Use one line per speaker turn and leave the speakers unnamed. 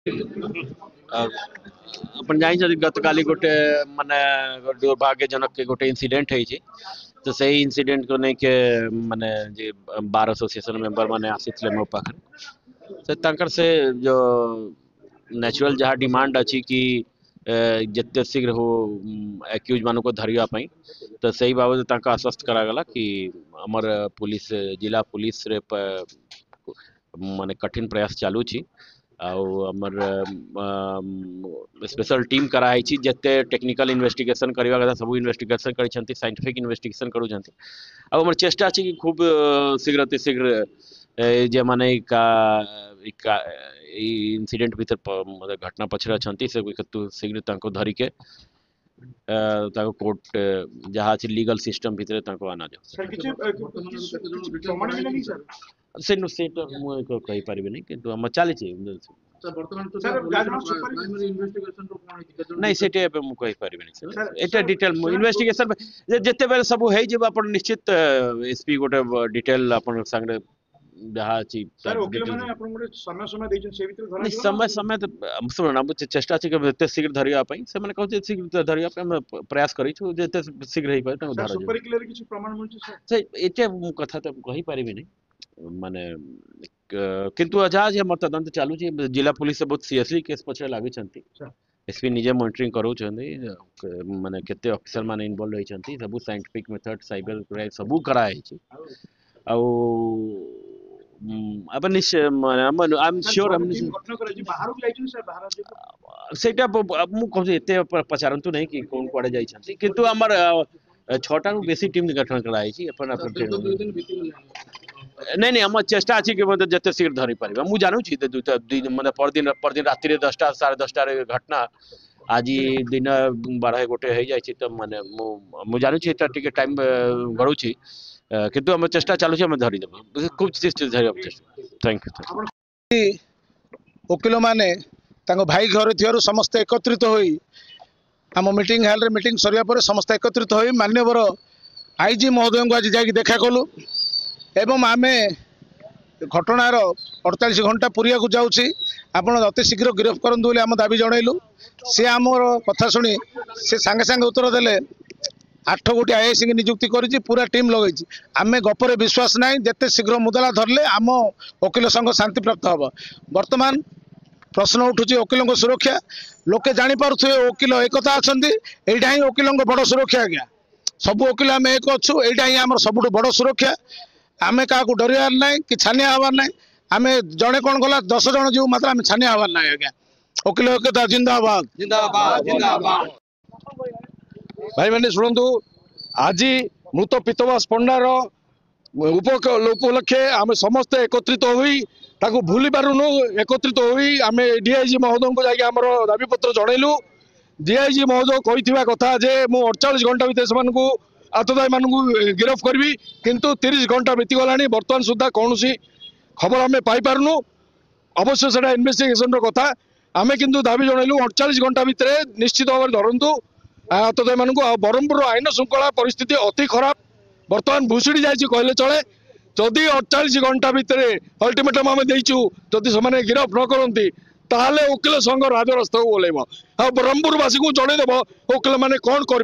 अपन जानी गत काली गोटे माने दुर्भाग्यजनक गोटे इनसीडेंट है तो सही इनसीडेंट को नहीं के माने जे बार एसोसिएशन मेंबर माने आसीथिले मो पाखर से जो नेचुरल जहाँ डिमांड अच्छी कि जिते शीघ्र हो एक्यूज मान को धरिया तो सही बाबद आश्वस्त करागला कि हमर पुलिस जिला पुलिस रे माने कठिन प्रयास चालू छी आमर स्पेशल टीम कराई जिते टेक्निकल इन्वेस्टिगेशन करवा कथा सब इन्वेस्टिगेशन कर साइंटिफिक इन्वेस्टिगेशन कर चेष्टा अच्छी कि खूब शीघ्र शीघ्र जे माने इनसीडेंट भीतर घटना पछरे अच्छा से शीघ्र धरिके कोर्ट जहाँ लीगल सिस्टम भितर आना से कही पारिबे नहीं किंतु हम चली नहीं से कही पारिबे नहीं एटा डिटेल इन्वेस्टिगेशन जते बेले सब हे जे अपन निश्चित एसपी गोटे डिटेल अपन संगे जहाँ अछि
सर ओकिल माने अपन गोटे समय समय दैछन से भीतर धरा
नहीं समय समय सुन हम चेष्टा अछि कि एते शीघ्र धरिया पई से माने कहै शीघ्र धरिया पई हम प्रयास करै छु जते शीघ्र हे पाए
सर सुपर क्लियर किछ प्रमाण मिलछ
सर एते कथा त कहि पारिबे नहीं माने किंतु अजाज हमर तदंत चालू छी जिला पुलिस से बहुत सीरियसली केस पछरे लागि छंती एसपी निजे मॉनिटरिंग करू छंती माने केते ऑफिसर माने इन्वॉल्व होई छंती सब साइंटिफिक मेथड साइबर क्राइम सब कराए छी आ अब निश्चय आई एम श्योर हम सेटा मु कहू एते पचारंतु नहीं कि कोन कोडे जाई छंती किंतु हमर 6टा बेसी टीम गठन कराई छी अपन नहीं हम चेष्टा अच्छी कि मतलब जिते शीघ्र धरी पार मुझे जानू मतलब परदिन राति 10टा 10:30 घटना आज दिन 12 गोटे हो जाए तो माने मुझे जानू टाइम गड़ू किंतु हम चेष्टा चालू हम धरीदेव खूब धर थैंक
यू वकिल माने भाई घर थी समस्त एकत्रित होई आम मीटिंग हॉल रे मीटिंग सरिया पर समस्त एकत्रित होई माननीय आईजी महोदय को आज जाके देखा कलु एवं आमे घटनार 48 घंटा पुरिया को जाऊँगी आपण अति शीघ्र गिरफ्त करूँ बोली आम दाबी जनइलु सी आमर कथा शुणी से सांगे सांगे उत्तर देले 8 गोटी आईएएस की नियुक्ति करी पूरा टीम लगे आमे गपरे विश्वास ना जिते शीघ्र मुदला धरले आम वकिल संघ शांति प्राप्त हम बर्तमान प्रश्न उठुची वकिलों को सुरक्षा लोके जानीपे वकिल एकता अच्छा यहाँ ही वकिलों बड़ सुरक्षा आज्ञा सब वकिल आम एक अच्छु यहाँ ही आम सब बड़ सुरक्षा आमे क्या डर ना कि छानिया हबार ना आम जड़े कौन गला 10 जन जो मात्र आम छानिया हबार ना आज्ञा वकिल एकता जिंदाबाद जिंदाबाद जिंदाबाद
भाई मैंने शुणु आज मृत पीतवास पंडार उपलक्षे आम समस्ते एकत्रित हो भूली पारुनु एकत्रित होम डीआईजी महोदय को जामर दाबीपत्र जनइलु डीआईजी महोदय कही कथा जे मु 48 घंटा भितर से आततायी मान गिरफ करी किंतु 30 घंटा बीतीगला बर्तमान सुधा कौन खबर आम पाइपारनु अवश्य से इन्वेस्टिगेशन कथा आम किंतु दाबी जनइलु 48 घंटा भितर निश्चित भाव धरतु आततायी मान ब्रह्मपुर आईन श्रृंखला परिस्थिति अति खराब बर्तमान भूषुड़ी जाइए कहले चले जदि 48 घंटा भितर अल्टिमेटम आम देचु जदि से गिरफ न करती ताहले वकिल संघ राजरास्ता को ओल्लैब आ ब्रह्मपुरवासी को जनईदेव वकिल मैंने कौन कर